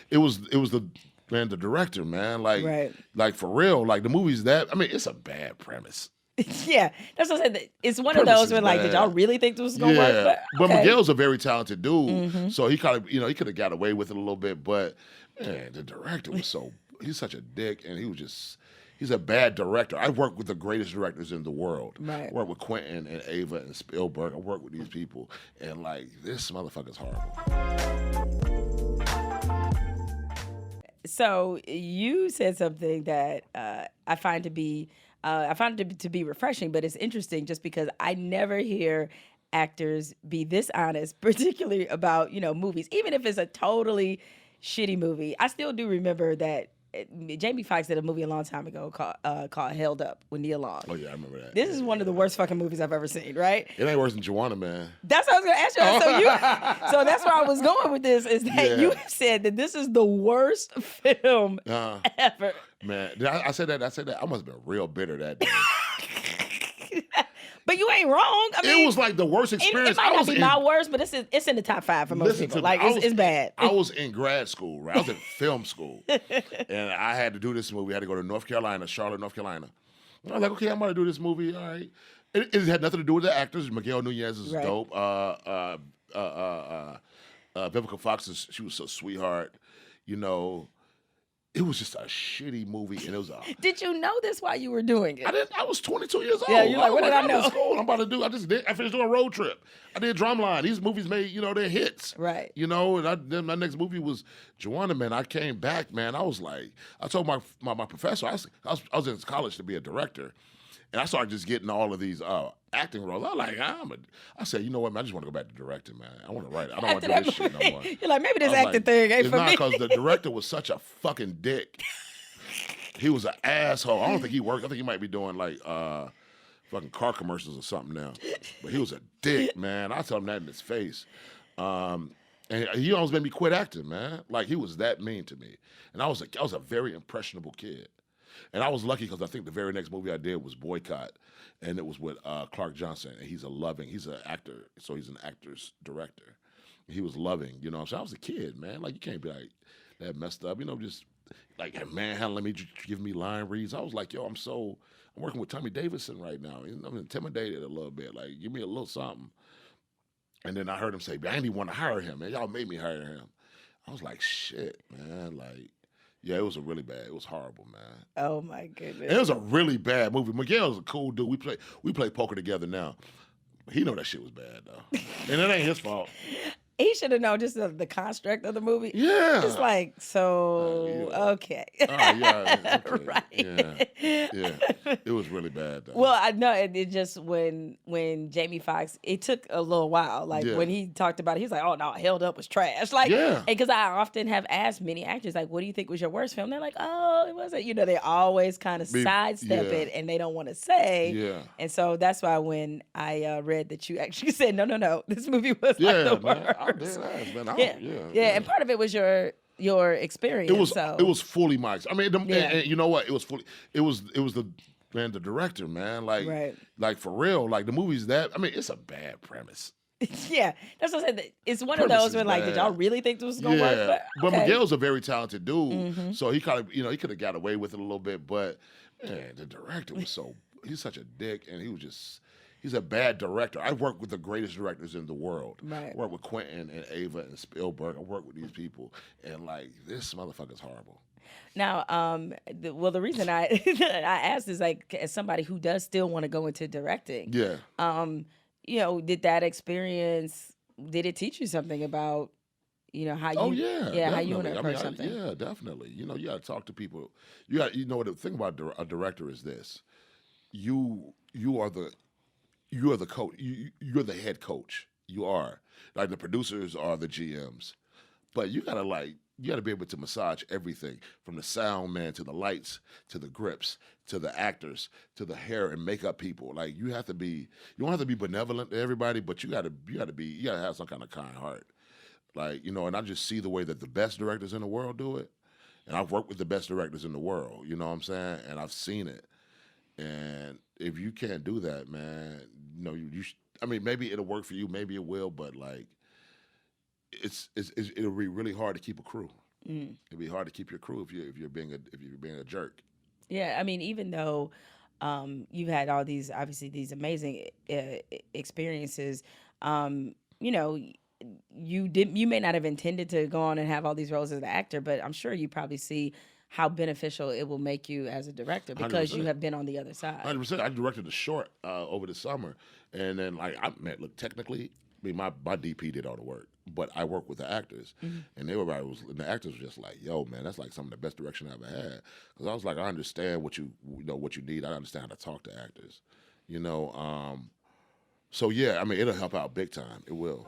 It was the director, man. Right. Like for real. Like the movies that I mean, it's a bad premise. Yeah, that's what I said. It's one of Premise those is where like, did y'all bad. really think this was gonna work? Yeah, But but okay. Miguel's a very talented dude, Mm-hmm. so he kind of he could have got away with it a little bit. But man, the director was so he's such a dick, and he's a bad director. I've worked with the greatest directors in the world. I Right. worked with Quentin and Ava and Spielberg. I worked with these people, and like this motherfucker's horrible. So you said something that I find it to be refreshing, but it's interesting just because I never hear actors be this honest, particularly about movies, even if it's a totally shitty movie. I still do remember that Jamie Foxx did a movie a long time ago called Held Up with Neil Long. Oh yeah, I remember that. This Yeah, is yeah, one of the yeah. worst fucking movies I've ever seen, right? It ain't worse than Juwanna, man. That's what I was gonna ask you. So that's where I was going with this is that you Yeah. have said that this is the worst film Uh, ever. man, I said that. I said that. I must have been real bitter that day. But you ain't wrong. I mean, It was like the worst it experience. might I not was be in, my worst, but it's in the top 5 for most listen people. to me. Like it's bad. I was in grad school, right? I was in film school, and I had to do this movie. I had to go to North Carolina, Charlotte, North Carolina. And I was like, okay, I'm going to do this movie. All right. It had nothing to do with the actors. Miguel Nunez is Right. dope. Vivica Fox she was a sweetheart. You know, it was just a shitty movie, and it was a. Did you know this while you were doing it? I didn't. I was 22 years old. Yeah, you're like, was what did I I'm know? in school. I'm about to do. I finished doing a road trip. I did Drumline. These movies made they're hits. Right. And then my next movie was Juwanna Mann. I came back, man. I was like, I told my professor I was in college to be a director, and I started just getting all of these acting roles. I was like, I said, you know what, man? I just want to go back to directing, man. I want to write. I don't want After to do that this shit no movie, more. you're like, maybe I this was acting like, thing ain't it's for not me. because the director was such a fucking dick. He was an asshole. I don't think he worked. I think he might be doing like fucking car commercials or something now. But he was a dick, man. I tell him that in his face. And he almost made me quit acting, man. Like he was that mean to me. And I was a very impressionable kid. And I was lucky because I think the very next movie I did was Boycott, and it was with Clark Johnson. And he's an actor, so he's an actor's director. He was loving, you know. So I was a kid, man. Like you can't be like that messed up, just like manhandling me, giving me line reads. I was like, yo, I'm working with Tommy Davidson right now. I'm intimidated a little bit. Like, give me a little something. And then I heard him say, I didn't even want to hire him, man. Y'all made me hire him. I was like, shit, man. Like, yeah, it was it was horrible, man. Oh my And goodness. it was a really bad movie. Miguel's a cool dude. We play poker together now. He know that shit was bad though. And it ain't his fault. He should have known just the construct of the movie. Yeah. It's like, so, yeah. okay. Oh yeah. Okay. Right. Yeah. It was really bad though. Well, I know it just when Jamie Foxx, it took a little while. Like Yeah. when he talked about it, he's like, "Oh no, Held Up was trash." Like, Yeah. because I often have asked many actors, like, "What do you think was your worst film?" They're like, "Oh, it wasn't." They always kind of sidestep yeah. it, and they don't want to say. Yeah. And so that's why when I read that you actually said, "No, this movie was Yeah, like the man. I worst." did ask, man. Yeah, and part of it was your experience. It was fully Mike's. I mean, Yeah. and you know what? It was fully. It was the director, man. Like, Right. like for real. Like the movies that I mean, it's a bad premise. Yeah, that's what I said. It's one of Premise those is where like, did bad. y'all really think this was gonna Yeah, work? but okay. Miguel's a very talented dude, Mm-hmm. so he kind of he could have got away with it a little bit. But man, the director was he's such a dick, and he's a bad director. I've worked with the greatest directors in the world. Right. I worked with Quentin and Ava and Spielberg. I worked with these people, and like this motherfucker's horrible. Now, the reason I I asked is like as somebody who does still want to go into directing. Yeah. Did that experience did it teach you something about how you Oh yeah, how you want definitely. to I mean, approach something? yeah, definitely. You got to talk to people. You know what the thing about a director is this: you are the coach. You're the head coach. You are like the producers are the GMs, but you gotta be able to massage everything from the sound man to the lights to the grips to the actors to the hair and makeup people. Like you don't have to be benevolent to everybody, but you gotta have some kind of kind heart. Like, and I just see the way that the best directors in the world do it. And I've worked with the best directors in the world, you know what I'm saying? And I've seen it. And if you can't do that, man, I mean, maybe it'll work for you, maybe it will, but like, it'll be really hard to keep a crew. It'd be hard to keep your crew if you're being a jerk. Yeah, I mean, even though you've had all these, obviously, these amazing experiences, you know, you may not have intended to go on and have all these roles as an actor, but I'm sure you probably see how beneficial it will make you as a director because you 100%. have been on the other side. 100%. I directed a short over the summer, and then look, technically, I mean, my DP did all the work, but I worked with the actors, and the actors were just like, "Yo, man, that's like some of the best direction I ever had." Because I was like, I understand what you need. I understand how to talk to actors, you know. So yeah, I mean, it'll help out big time. It will.